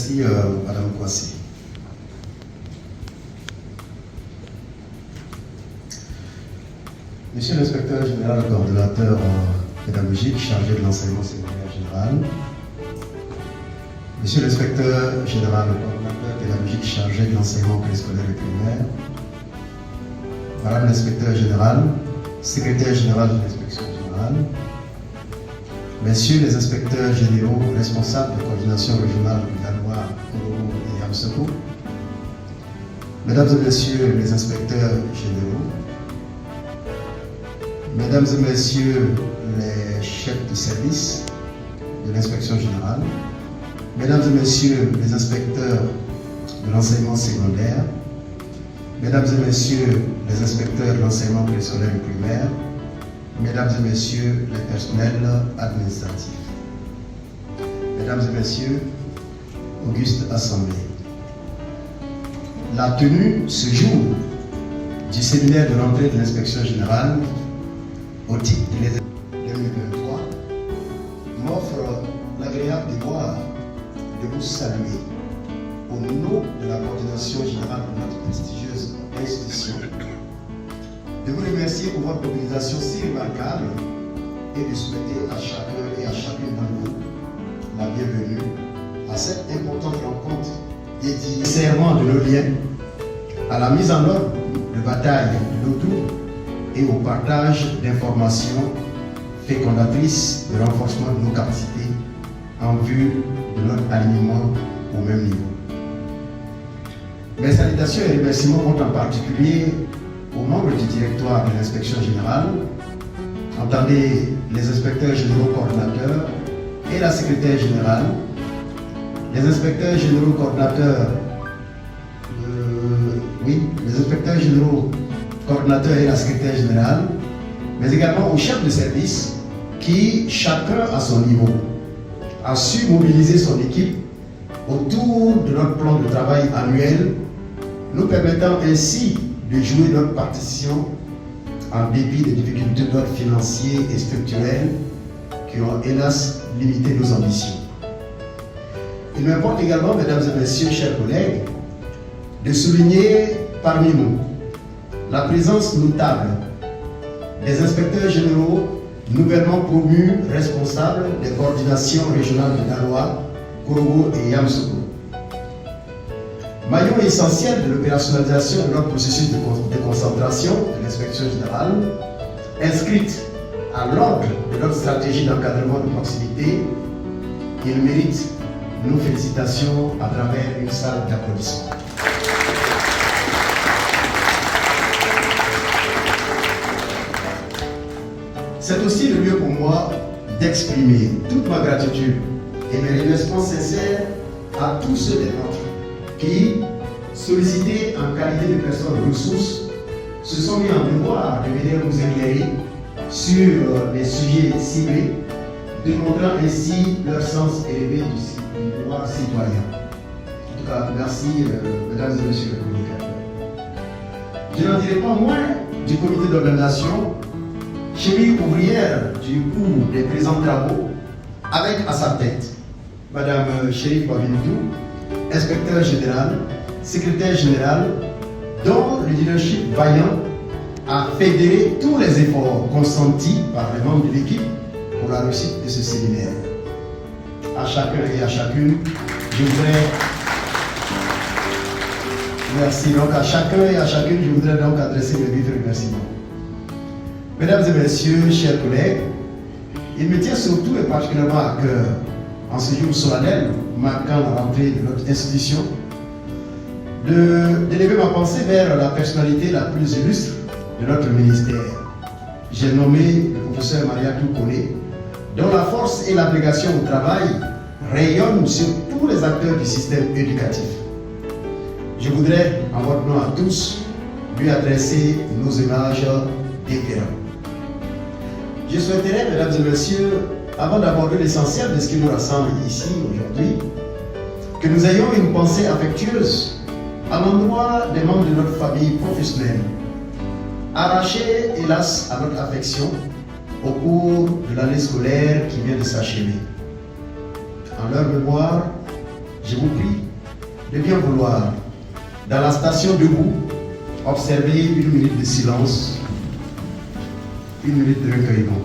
Merci, Madame Kouassi. Monsieur l'inspecteur général coordonnateur pédagogique chargé de l'enseignement secondaire général, Monsieur l'inspecteur général coordonnateur pédagogique chargé de l'enseignement préscolaire et primaire, Madame l'inspecteur général, secrétaire général de l'inspection générale, Messieurs les inspecteurs généraux responsables de coordination régionale de la loi Korogo et Yamsoko, Mesdames et Messieurs les inspecteurs généraux, Mesdames et Messieurs les chefs de service de l'inspection générale, Mesdames et Messieurs les inspecteurs de l'enseignement secondaire, Mesdames et Messieurs les inspecteurs de l'enseignement préscolaire et primaire, Mesdames et Messieurs les personnels administratifs, Mesdames et Messieurs, auguste assemblée. La tenue ce jour du séminaire de rentrée de l'inspection générale au titre de l'année 2023 m'offre l'agréable devoir de vous saluer au nom de la coordination générale de notre prestigieuse institution, de vous remercier pour votre mobilisation si remarquable et de souhaiter à chacun et à chacune d'entre vous la bienvenue à cette importante rencontre dédiée au serment de nos liens, à la mise en œuvre de batailles autour et au partage d'informations fécondatrices de renforcement de nos capacités en vue de notre alignement au même niveau. Mes salutations et remerciements vont en particulier aux membres du directoire de l'inspection générale, entendez les inspecteurs généraux coordonnateurs et la secrétaire générale, les inspecteurs généraux coordonnateurs, les inspecteurs généraux coordonnateurs et la secrétaire générale, mais également aux chefs de service qui, chacun à son niveau, a su mobiliser son équipe autour de notre plan de travail annuel, nous permettant ainsi de jouer notre partition en dépit des difficultés d'ordre financier et structurel qui ont hélas limité nos ambitions. Il m'importe également, mesdames et messieurs, chers collègues, de souligner parmi nous la présence notable des inspecteurs généraux nouvellement promus responsables des coordinations régionales de Daloa, Korogo et Yamsoko. Maillon essentiel de l'opérationnalisation de notre processus de concentration de l'inspection générale, inscrite à l'ordre de notre stratégie d'encadrement de proximité, il mérite nos félicitations à travers une salle d'applaudissements. C'est aussi le lieu pour moi d'exprimer toute ma gratitude et mes remerciements sincères à tous ceux des nôtres qui, sollicités en qualité de personnes ressources, se sont mis en devoir de venir nous éclairer sur les sujets ciblés, démontrant ainsi leur sens élevé du pouvoir citoyen. En tout cas, merci, mesdames et messieurs les communicateurs. Je n'en dirai pas moins du comité d'organisation, cheville ouvrière du cours des présents travaux, avec à sa tête Madame Chérif Babindou, inspecteur général, secrétaire général, dont le leadership vaillant a fédéré tous les efforts consentis par les membres de l'équipe pour la réussite de ce séminaire. À chacun et à chacune, je voudrais... Merci. Donc à chacun et à chacune, je voudrais donc adresser mes vifs remerciements. Mesdames et messieurs, chers collègues, il me tient surtout et particulièrement à cœur, en ce jour solennel, marquant la rentrée de notre institution, d'élever ma pensée vers la personnalité la plus illustre de notre ministère. J'ai nommé le professeur Mariatou Kone, dont la force et l'abnégation au travail rayonnent sur tous les acteurs du système éducatif. Je voudrais, en votre nom à tous, lui adresser nos images déférents. Je souhaiterais, mesdames et messieurs, avant d'aborder l'essentiel de ce qui nous rassemble ici aujourd'hui, que nous ayons une pensée affectueuse à l'endroit des membres de notre famille professionnelle, arrachés, hélas, à notre affection au cours de l'année scolaire qui vient de s'achever. En leur mémoire, je vous prie de bien vouloir, dans la station debout, observer 1 minute de silence, 1 minute de recueillement.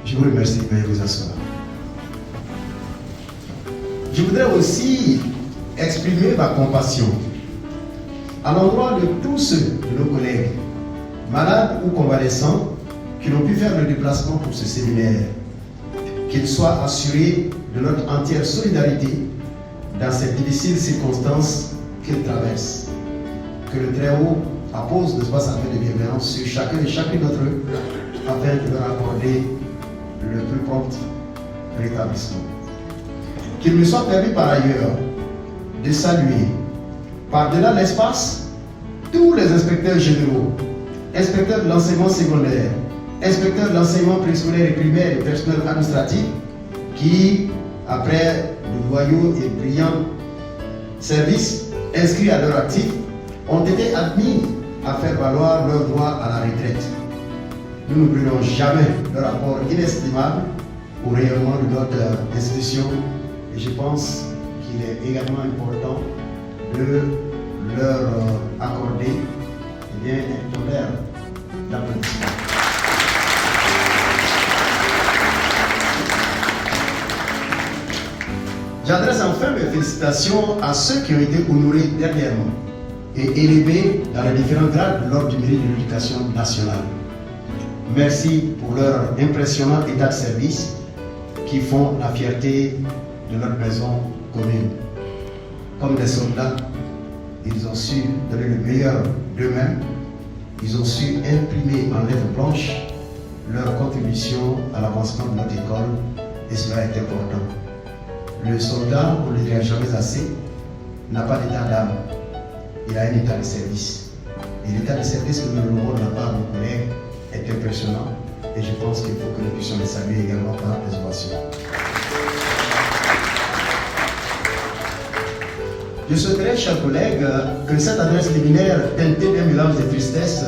Je vous remercie, veuillez vous asseoir. Je voudrais aussi exprimer ma compassion à l'endroit de tous ceux de nos collègues, malades ou convalescents, qui n'ont pu faire le déplacement pour ce séminaire. Qu'ils soient assurés de notre entière solidarité dans ces difficiles circonstances qu'ils traversent. Que le Très-Haut appose de sa main de bienveillance sur chacun et chacune d'entre eux afin de leur accorder le plus prompt rétablissement. Qu'il me soit permis par ailleurs de saluer par-delà l'espace tous les inspecteurs généraux, inspecteurs de l'enseignement secondaire, inspecteurs de l'enseignement préscolaire et primaire et personnel administratif qui, après de loyaux et brillants services inscrits à leur actif, ont été admis à faire valoir leur droit à la retraite. Nous n'oublierons jamais leur apport inestimable au rayonnement de notre institution et je pense qu'il est également important de leur accorder un tonnerre d'applaudissements. J'adresse enfin mes félicitations à ceux qui ont été honorés dernièrement et élevés dans les différents grades de l'ordre du mérite de l'éducation nationale. Merci pour leur impressionnant état de service qui font la fierté de notre maison commune. Comme des soldats, ils ont su donner le meilleur d'eux-mêmes. Ils ont su imprimer en lettres blanches leur contribution à l'avancement de notre école et cela est important. Le soldat, on ne le dira jamais assez, n'a pas d'état d'âme. Il a un état de service. Et l'état de service que nous avons de la part de nos collègues est impressionnant et je pense qu'il faut que nous puissions les saluer également par les ovations. Je souhaiterais, chers collègues, que cette adresse liminaire teintée d'un mélange de tristesse,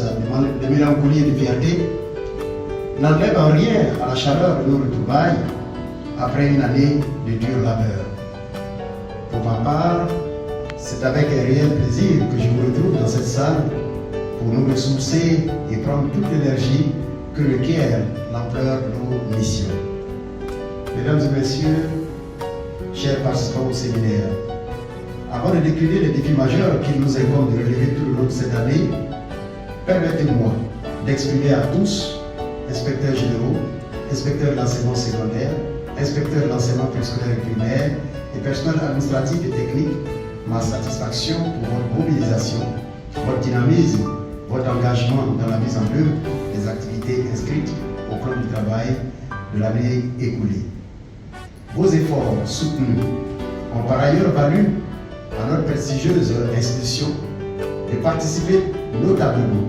de mélancolie et de fierté n'enlève en rien à la chaleur de nos retrouvailles après une année de dur labeur. Pour ma part, c'est avec un réel plaisir que je vous retrouve dans cette salle pour nous ressourcer et prendre toute l'énergie que requiert l'ampleur de nos missions. Mesdames et messieurs, chers participants au séminaire, avant de décliner les défis majeurs qu'il nous incombe de relever tout le long de cette année, permettez-moi d'exprimer à tous, inspecteurs généraux, inspecteurs de l'enseignement secondaire, inspecteurs de l'enseignement préscolaire et primaire et personnel administratif et technique, ma satisfaction pour votre mobilisation, votre dynamisme, votre engagement dans la mise en œuvre des activités inscrites au plan du travail de l'année écoulée. Vos efforts soutenus ont par ailleurs valu à notre prestigieuse institution de participer notablement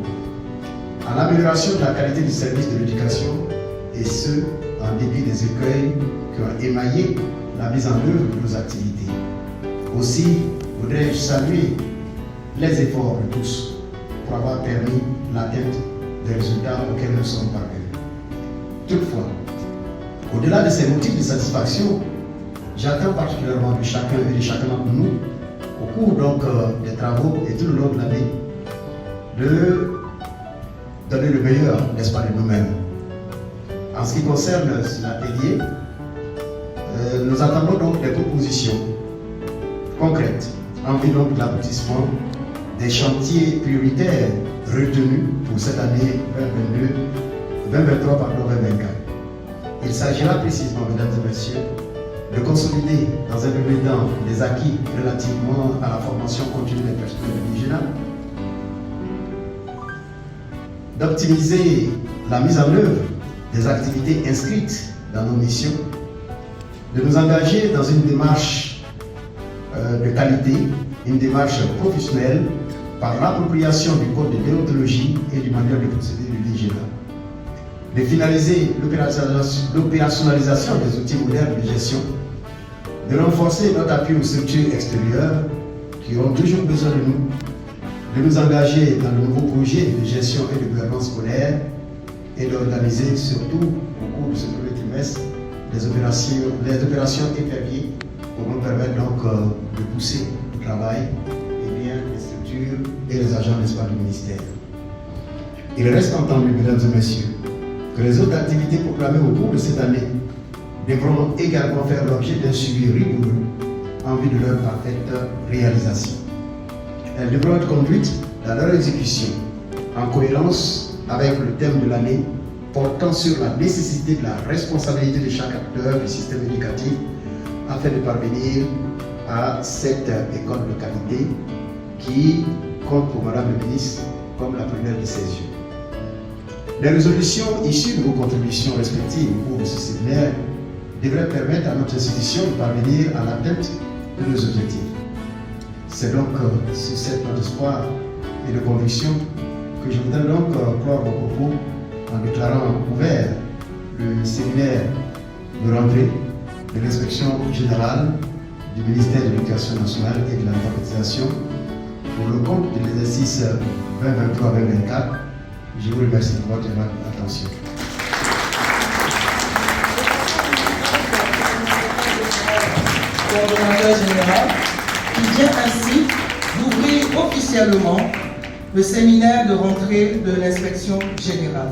à l'amélioration de la qualité du service de l'éducation et ce, en dépit des écueils qui ont émaillé la mise en œuvre de nos activités. Aussi, voudrais-je saluer les efforts de tous pour avoir permis l'atteinte des résultats auxquels nous sommes parvenus. Toutefois, au-delà de ces motifs de satisfaction, j'attends particulièrement de chacun et de chacun d'entre nous, au cours donc des travaux et tout le long de l'année, de donner le meilleur, n'est-ce pas, de nous-mêmes. En ce qui concerne l'atelier, nous attendons donc des propositions concrètes en vue donc de l'aboutissement des chantiers prioritaires retenus pour cette année 2023 2024. Il s'agira précisément, mesdames et messieurs, de consolider dans un premier temps les acquis relativement à la formation continue des personnels indigènes, d'optimiser la mise en œuvre des activités inscrites dans nos missions, de nous engager dans une démarche de qualité, une démarche professionnelle par l'appropriation du code de déontologie et du manuel de procédure de l'IGENA, de finaliser l'opérationnalisation des outils modernes de gestion, de renforcer notre appui aux structures extérieures qui auront toujours besoin de nous engager dans de nouveaux projets de gestion et de gouvernance scolaire et d'organiser surtout au cours de ce premier trimestre les opérations éperviers pour nous permettre donc de pousser le travail et bien les structures et les agents du ministère. Il reste entendu, mesdames et messieurs, que les autres activités proclamées au cours de cette année devront également faire l'objet d'un suivi rigoureux en vue de leur parfaite réalisation. Elles devront être conduites dans leur exécution en cohérence avec le thème de l'année portant sur la nécessité de la responsabilité de chaque acteur du système éducatif afin de parvenir à cette école de qualité qui compte pour Madame le ministre comme la première de ses yeux. Les résolutions issues de vos contributions respectives au cours de ce séminaire devraient permettre à notre institution de parvenir à l'atteinte de nos objectifs. C'est donc sur cette note d'espoir et de conviction que je voudrais donc clore vos propos en déclarant ouvert le séminaire de rentrée de l'inspection générale du ministère de l'Éducation nationale et de l'alphabétisation pour le compte de l'exercice 2023-2024. Je vous remercie de votre attention. Coordonnateur général, qui vient ainsi d'ouvrir officiellement le séminaire de rentrée de l'inspection générale.